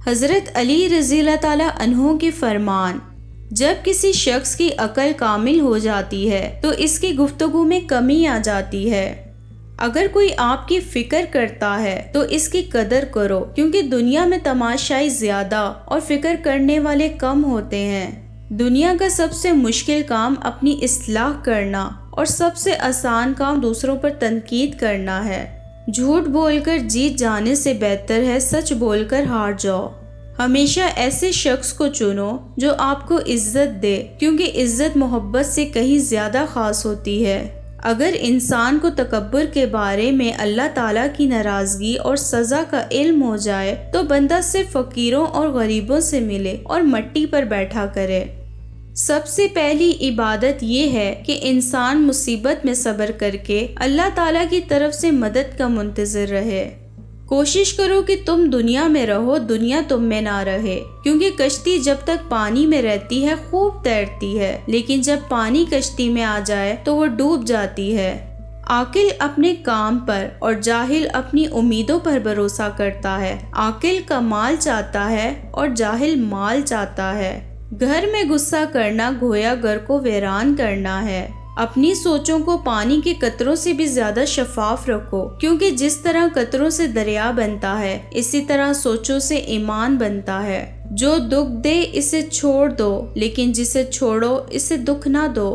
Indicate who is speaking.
Speaker 1: حضرت علی رضی اللہ تعالیٰ عنہ کے فرمان: جب کسی شخص کی عقل کامل ہو جاتی ہے تو اس کی گفتگو میں کمی آ جاتی ہے۔ اگر کوئی آپ کی فکر کرتا ہے تو اس کی قدر کرو، کیونکہ دنیا میں تماشائی زیادہ اور فکر کرنے والے کم ہوتے ہیں۔ دنیا کا سب سے مشکل کام اپنی اصلاح کرنا اور سب سے آسان کام دوسروں پر تنقید کرنا ہے۔ جھوٹ بول کر جیت جانے سے بہتر ہے سچ بول کر ہار جاؤ۔ ہمیشہ ایسے شخص کو چنو جو آپ کو عزت دے، کیونکہ عزت محبت سے کہیں زیادہ خاص ہوتی ہے۔ اگر انسان کو تکبر کے بارے میں اللہ تعالیٰ کی ناراضگی اور سزا کا علم ہو جائے تو بندہ صرف فقیروں اور غریبوں سے ملے اور مٹی پر بیٹھا کرے۔ سب سے پہلی عبادت یہ ہے کہ انسان مصیبت میں صبر کر کے اللہ تعالیٰ کی طرف سے مدد کا منتظر رہے۔ کوشش کرو کہ تم دنیا میں رہو، دنیا تم میں نہ رہے، کیونکہ کشتی جب تک پانی میں رہتی ہے خوب تیرتی ہے، لیکن جب پانی کشتی میں آ جائے تو وہ ڈوب جاتی ہے۔ عاقل اپنے کام پر اور جاہل اپنی امیدوں پر بھروسہ کرتا ہے۔ عاقل کا مال چاہتا ہے اور جاہل مال چاہتا ہے۔ گھر میں غصہ کرنا گویا گھر کو ویران کرنا ہے۔ اپنی سوچوں کو پانی کے قطروں سے بھی زیادہ شفاف رکھو، کیونکہ جس طرح قطروں سے دریا بنتا ہے اسی طرح سوچوں سے ایمان بنتا ہے۔ جو دکھ دے اسے چھوڑ دو، لیکن جسے چھوڑو اسے دکھ نہ دو۔